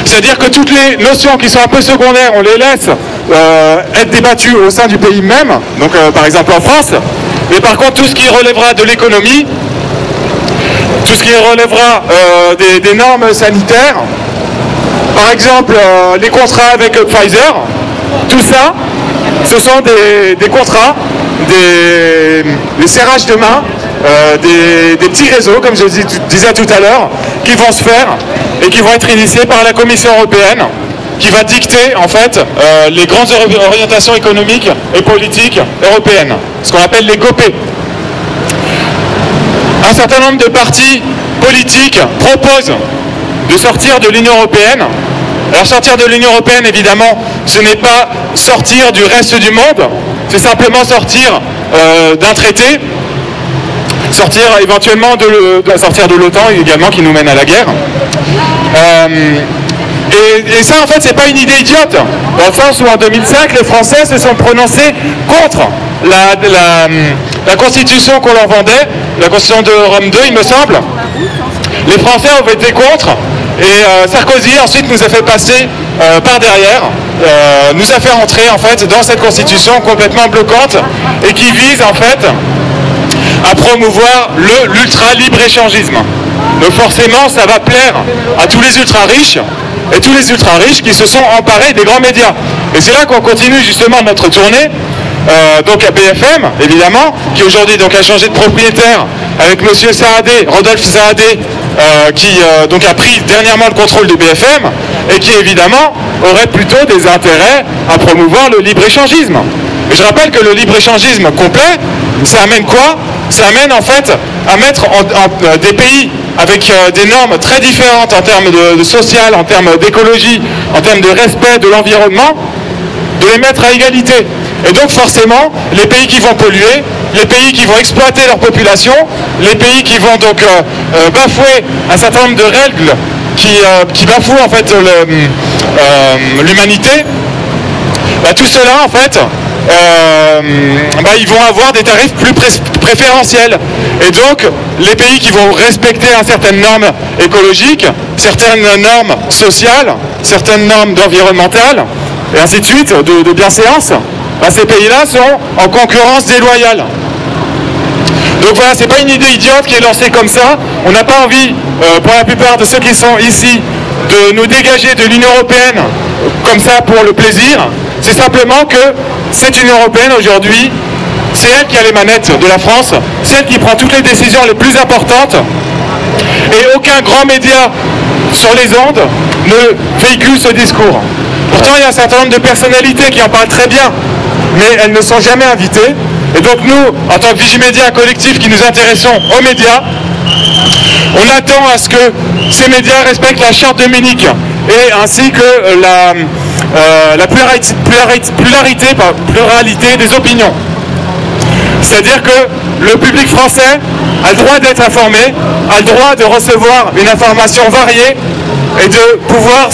C'est-à-dire que toutes les notions qui sont un peu secondaires, on les laisse être débattues au sein du pays même, donc par exemple en France, mais par contre tout ce qui relèvera de l'économie, tout ce qui relèvera des normes sanitaires, par exemple les contrats avec Pfizer, tout ça, ce sont des contrats, des serrages de main, des petits réseaux, comme je disais tout à l'heure, qui vont se faire et qui vont être initiés par la Commission européenne, qui va dicter en fait les grandes orientations économiques et politiques européennes, ce qu'on appelle les GOPE. Un certain nombre de partis politiques proposent de sortir de l'Union européenne. Alors sortir de l'Union européenne, évidemment, ce n'est pas sortir du reste du monde, c'est simplement sortir d'un traité, sortir éventuellement sortir de l'OTAN également, qui nous mène à la guerre. Et ça, en fait, c'est pas une idée idiote, dans le sens où en 2005, les Français se sont prononcés contre la constitution qu'on leur vendait, la constitution de Rome II, il me semble. Les Français ont été contre, et Sarkozy ensuite nous a fait passer par derrière, nous a fait rentrer en fait dans cette constitution complètement bloquante et qui vise en fait à promouvoir l'ultra-libre-échangisme. Donc forcément, ça va plaire à tous les ultra-riches, et tous les ultra-riches qui se sont emparés des grands médias. Et c'est là qu'on continue justement notre tournée, donc à BFM, évidemment, qui aujourd'hui donc a changé de propriétaire avec monsieur Saadé, Rodolphe Saadé, qui donc a pris dernièrement le contrôle de BFM, et qui évidemment aurait plutôt des intérêts à promouvoir le libre-échangisme. Et je rappelle que le libre-échangisme complet, ça amène quoi? Ça amène en fait à mettre des pays avec des normes très différentes en termes de social, en termes d'écologie, en termes de respect de l'environnement, de les mettre à égalité. Et donc forcément, les pays qui vont polluer, les pays qui vont exploiter leur population, les pays qui vont donc bafouer un certain nombre de règles qui bafouent en fait l'humanité, tout cela en fait, ils vont avoir des tarifs plus préférentiels. Et donc, les pays qui vont respecter certaines normes écologiques, certaines normes sociales, certaines normes environnementales, et ainsi de suite, de bienséance, ces pays-là sont en concurrence déloyale. Donc voilà, c'est pas une idée idiote qui est lancée comme ça. On n'a pas envie, pour la plupart de ceux qui sont ici, de nous dégager de l'Union européenne comme ça pour le plaisir. C'est simplement que cette Union européenne aujourd'hui, c'est elle qui a les manettes de la France, c'est elle qui prend toutes les décisions les plus importantes, et aucun grand média sur les ondes ne véhicule ce discours. Pourtant, il y a un certain nombre de personnalités qui en parlent très bien, mais elles ne sont jamais invitées. Et donc nous, en tant que Vigimédia collectif qui nous intéressons aux médias, on attend à ce que ces médias respectent la charte de Munich, et ainsi que la pluralité des opinions. C'est-à-dire que le public français a le droit d'être informé, a le droit de recevoir une information variée et de pouvoir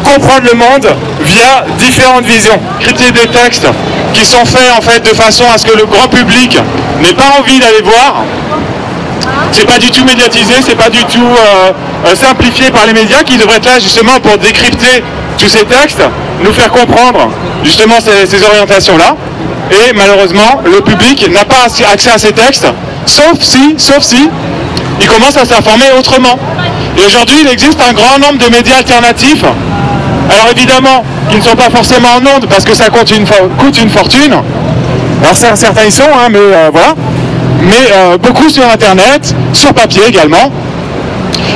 comprendre le monde via différentes visions. Critiquer des textes qui sont faits en fait de façon à ce que le grand public n'ait pas envie d'aller voir. C'est pas du tout médiatisé, c'est pas du tout simplifié par les médias qui devraient être là justement pour décrypter tous ces textes, nous faire comprendre justement ces orientations-là. Et malheureusement, le public n'a pas accès à ces textes, sauf si il commence à s'informer autrement. Et aujourd'hui, il existe un grand nombre de médias alternatifs. Alors évidemment, qui ne sont pas forcément en ondes parce que ça coûte une fortune. Alors certains y sont, hein, mais voilà. Mais beaucoup sur Internet, sur papier également.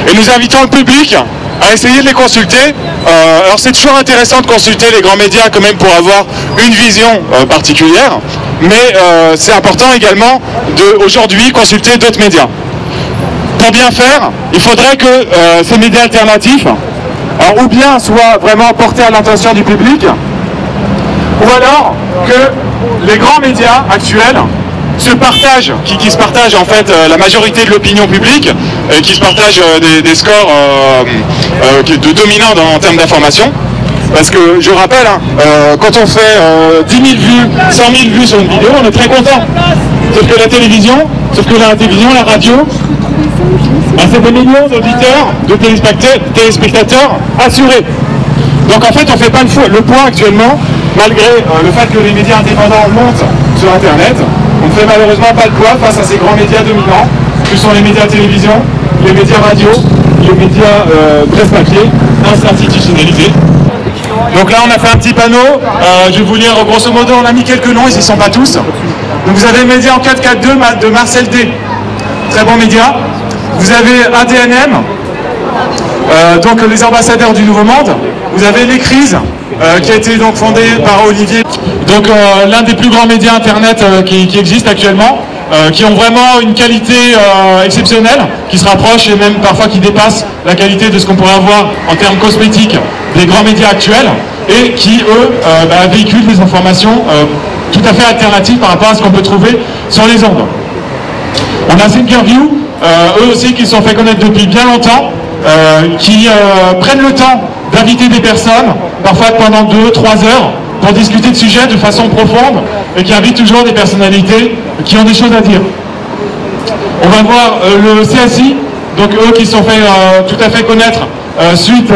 Et nous invitons le public à essayer de les consulter. Alors c'est toujours intéressant de consulter les grands médias quand même pour avoir une vision particulière. Mais c'est important également aujourd'hui consulter d'autres médias. Pour bien faire, il faudrait que ces médias alternatifs, alors, ou bien soient vraiment portés à l'attention du public, ou alors que les grands médias actuels se partagent, qui se partagent en fait la majorité de l'opinion publique, qui se partagent des scores dominants en termes d'information, Parce que, je rappelle, quand on fait 10 000 vues, 100 000 vues sur une vidéo, on est très content. Sauf que la télévision, la radio, c'est des millions d'auditeurs, de téléspectateurs assurés. Donc en fait, on ne fait pas le point actuellement, malgré le fait que les médias indépendants montent sur Internet. On ne fait malheureusement pas le poids face à ces grands médias dominants, que sont les médias télévision, les médias radio, les médias presse papier, institutionnalisés. Donc là, on a fait un petit panneau. Je vais vous lire, grosso modo, on a mis quelques noms, ils ne sont pas tous. Donc vous avez le média en 442 de Marcel D. Très bon média. Vous avez ADNM, donc les ambassadeurs du Nouveau Monde. Vous avez Les Crises, qui a été donc fondé par Olivier. Donc l'un des plus grands médias internet qui existe actuellement, qui ont vraiment une qualité exceptionnelle, qui se rapproche et même parfois qui dépasse la qualité de ce qu'on pourrait avoir en termes cosmétiques des grands médias actuels, et qui, eux, véhiculent des informations tout à fait alternatives par rapport à ce qu'on peut trouver sur les ondes. On a Thinkerview, eux aussi qui se sont fait connaître depuis bien longtemps, qui prennent le temps d'inviter des personnes, parfois pendant 2-3 heures, pour discuter de sujets de façon profonde, et qui invitent toujours des personnalités qui ont des choses à dire. On va voir le CSI, donc eux qui se sont fait tout à fait connaître suite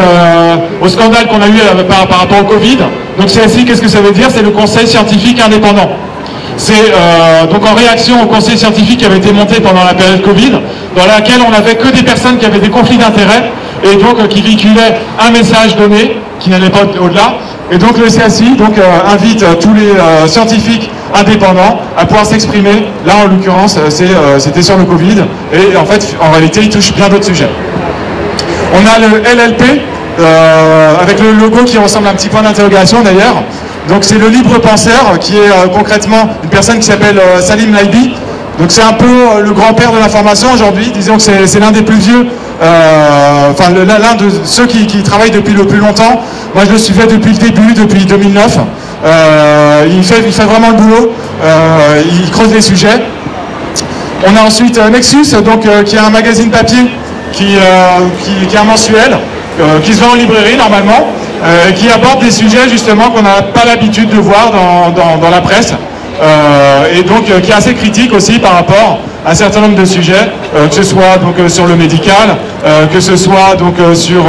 au scandale qu'on a eu par rapport au Covid. Donc CSI, qu'est-ce que ça veut dire? C'est le Conseil scientifique indépendant. C'est donc en réaction au conseil scientifique qui avait été monté pendant la période Covid, dans laquelle on n'avait que des personnes qui avaient des conflits d'intérêts, et donc qui véhiculaient un message donné, qui n'allait pas au-delà. Et donc le CSI invite tous les scientifiques indépendants à pouvoir s'exprimer. Là, en l'occurrence, c'était sur le Covid, et en fait, en réalité, il touche bien d'autres sujets. On a le LLP, avec le logo qui ressemble à un petit point d'interrogation d'ailleurs. Donc c'est le libre penseur, qui est concrètement une personne qui s'appelle Salim Laibi. Donc c'est un peu le grand-père de l'information aujourd'hui. Disons que c'est l'un des plus vieux, l'un de ceux qui travaillent depuis le plus longtemps. Moi je le suivais depuis le début, depuis 2009. Il fait vraiment le boulot, il creuse les sujets. On a ensuite Nexus, qui est un magazine papier, qui est un mensuel, qui se vend en librairie normalement, qui aborde des sujets justement qu'on n'a pas l'habitude de voir dans la presse, et donc qui est assez critique aussi par rapport à un certain nombre de sujets, que ce soit sur le médical, que ce soit sur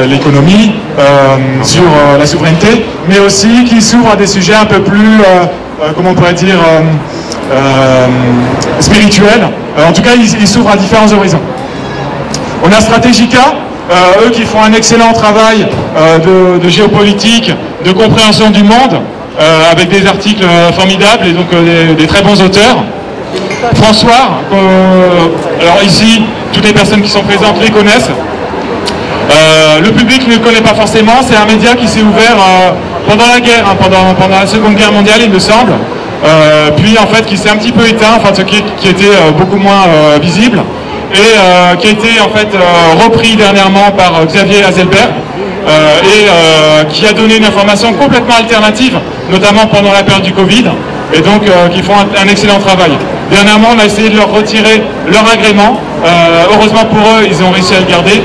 l'économie, sur la souveraineté, mais aussi qui s'ouvre à des sujets un peu plus, comment on pourrait dire, spirituels. En tout cas, il s'ouvre à différents horizons. On a Stratégica, eux qui font un excellent travail de géopolitique, de compréhension du monde, avec des articles formidables et donc des très bons auteurs. François, alors ici, toutes les personnes qui sont présentes les connaissent. Le public ne le connaît pas forcément, c'est un média qui s'est ouvert pendant la guerre, pendant la Seconde Guerre mondiale il me semble, puis en fait qui s'est un petit peu éteint, qui était beaucoup moins visible, et qui a été en fait repris dernièrement par Xavier Hazelberg, et qui a donné une information complètement alternative, notamment pendant la période du Covid, et donc qui font un excellent travail. Dernièrement, on a essayé de leur retirer leur agrément, heureusement pour eux, ils ont réussi à le garder,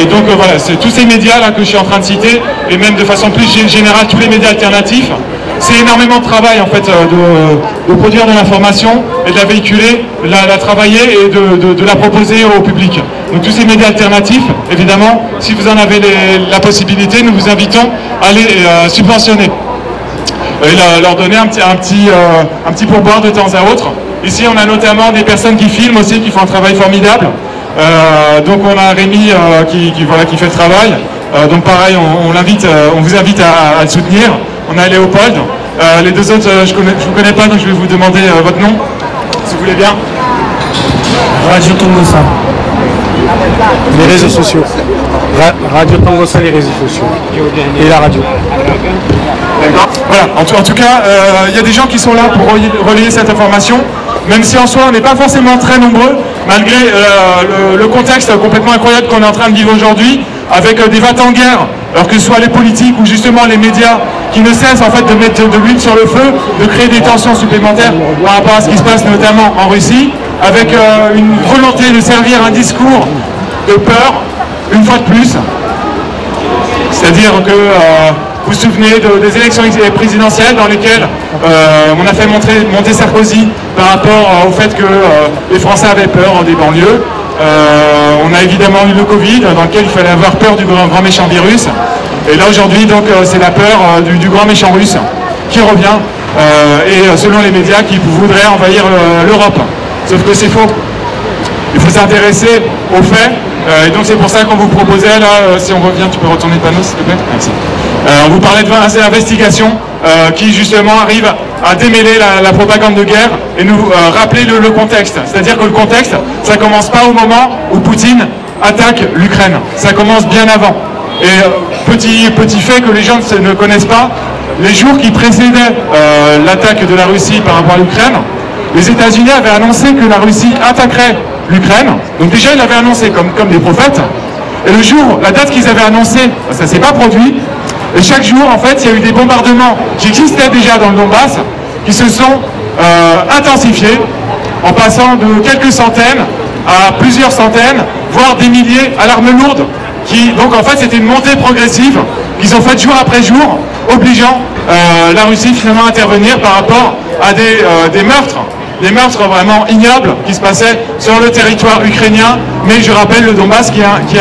et donc voilà, c'est tous ces médias là que je suis en train de citer, et même de façon plus générale, tous les médias alternatifs. C'est énormément de travail en fait de produire de l'information et de la véhiculer, la travailler et de la proposer au public. Donc tous ces médias alternatifs, évidemment, si vous en avez la possibilité, nous vous invitons à les subventionner. Et leur donner un petit pourboire de temps à autre. Ici on a notamment des personnes qui filment aussi, qui font un travail formidable. Donc on a Rémi qui fait le travail. Donc pareil, on vous invite à le soutenir. On a Léopold. Les deux autres, je ne vous connais pas, donc je vais vous demander votre nom, si vous voulez bien. Radio Tongossa. Les réseaux sociaux. Radio Tongossa, les réseaux sociaux. Et la radio. Voilà, en tout cas, il y a des gens qui sont là pour relayer cette information, même si en soi on n'est pas forcément très nombreux, malgré le contexte complètement incroyable qu'on est en train de vivre aujourd'hui, avec des va-t-en-guerre, alors que ce soit les politiques ou justement les médias qui ne cessent en fait de mettre de l'huile sur le feu, de créer des tensions supplémentaires par rapport à ce qui se passe notamment en Russie, avec une volonté de servir un discours de peur, une fois de plus. C'est-à-dire que vous vous souvenez des élections présidentielles dans lesquelles on a fait monter Sarkozy par rapport au fait que les Français avaient peur des banlieues. On a évidemment eu le Covid, dans lequel il fallait avoir peur du grand méchant virus. Et là aujourd'hui, donc, c'est la peur du grand méchant russe qui revient, et selon les médias, qui voudraient envahir l'Europe. Sauf que c'est faux. Il faut s'intéresser aux faits, et donc c'est pour ça qu'on vous proposait, là, si on revient, tu peux retourner le panneau s'il te plaît? Merci. On vous parlait d'investigation qui justement arrive à démêler la propagande de guerre et nous rappeler le contexte. C'est-à-dire que le contexte, ça commence pas au moment où Poutine attaque l'Ukraine, ça commence bien avant. Et petit fait que les gens ne connaissent pas, les jours qui précédaient l'attaque de la Russie par rapport à l'Ukraine, les États-Unis avaient annoncé que la Russie attaquerait l'Ukraine. Donc déjà, ils l'avaient annoncé comme des prophètes. Et le jour, la date qu'ils avaient annoncée, ça ne s'est pas produit. Et chaque jour, en fait, il y a eu des bombardements qui existaient déjà dans le Donbass, qui se sont intensifiés, en passant de quelques centaines à plusieurs centaines, voire des milliers à l'arme lourde. Donc en fait, c'était une montée progressive qu'ils ont faite jour après jour, obligeant la Russie finalement à intervenir par rapport à des meurtres. Des meurtres vraiment ignobles qui se passaient sur le territoire ukrainien, mais je rappelle le Donbass qui est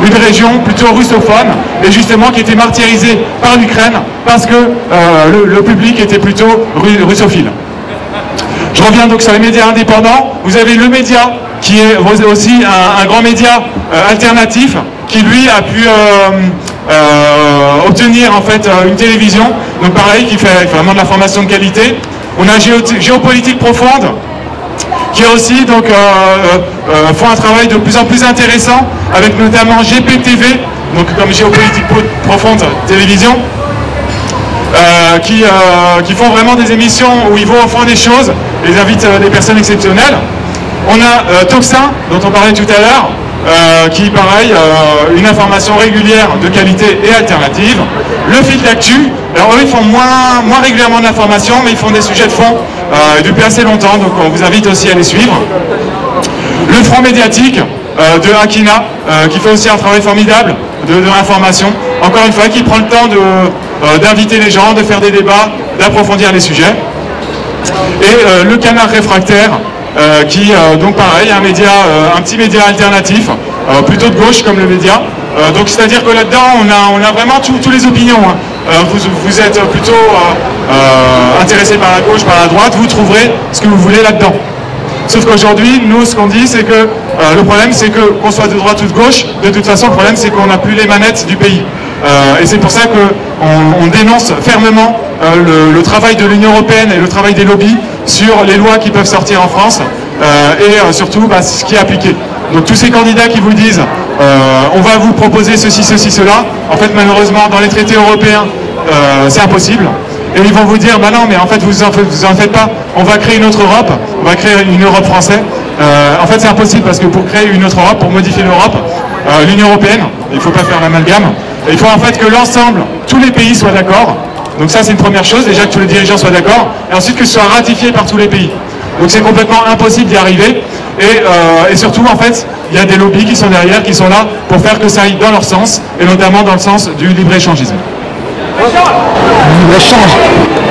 une région plutôt russophone et justement qui était martyrisée par l'Ukraine parce que le public était plutôt russophile. Je reviens donc sur les médias indépendants. Vous avez le média qui est aussi un grand média alternatif qui lui a pu obtenir en fait une télévision, donc pareil qui fait vraiment de l'information de qualité. On a Géopolitique Profonde, qui aussi donc, font un travail de plus en plus intéressant, avec notamment GPTV, donc comme Géopolitique Profonde Télévision, qui font vraiment des émissions où ils vont au fond des choses, ils invitent des personnes exceptionnelles. On a Toxin, dont on parlait tout à l'heure, qui, pareil, une information régulière de qualité et alternative. Le fil d'actu, alors eux, ils font moins régulièrement d'informations, mais ils font des sujets de fond depuis assez longtemps, donc on vous invite aussi à les suivre. Le front médiatique de Akina, qui fait aussi un travail formidable de l'information, encore une fois, qui prend le temps d'inviter les gens, de faire des débats, d'approfondir les sujets. Et le Canard Réfractaire, qui, donc pareil, un petit média alternatif, plutôt de gauche comme le média. Donc c'est-à-dire que là-dedans, on a vraiment tous les opinions. Hein. Vous êtes plutôt intéressé par la gauche, par la droite, vous trouverez ce que vous voulez là-dedans. Sauf qu'aujourd'hui, nous, ce qu'on dit, c'est que le problème, c'est que qu'on soit de droite ou de gauche, de toute façon, le problème, c'est qu'on n'a plus les manettes du pays. Et c'est pour ça qu'on dénonce fermement le travail de l'Union européenne et le travail des lobbies sur les lois qui peuvent sortir en France et surtout ce qui est appliqué. Donc tous ces candidats qui vous disent on va vous proposer ceci, cela, en fait malheureusement dans les traités européens c'est impossible. Et ils vont vous dire bah non mais en fait vous en faites pas, on va créer une autre Europe, on va créer une Europe française. En fait c'est impossible parce que pour créer une autre Europe, pour modifier l'Europe, l'Union européenne, il ne faut pas faire l'amalgame, il faut en fait que l'ensemble, tous les pays soient d'accord. Donc ça c'est une première chose, déjà que tous les dirigeants soient d'accord, et ensuite que ce soit ratifié par tous les pays. Donc c'est complètement impossible d'y arriver, et surtout en fait, il y a des lobbies qui sont derrière, qui sont là pour faire que ça aille dans leur sens, et notamment dans le sens du libre-échangisme. Libre-échange.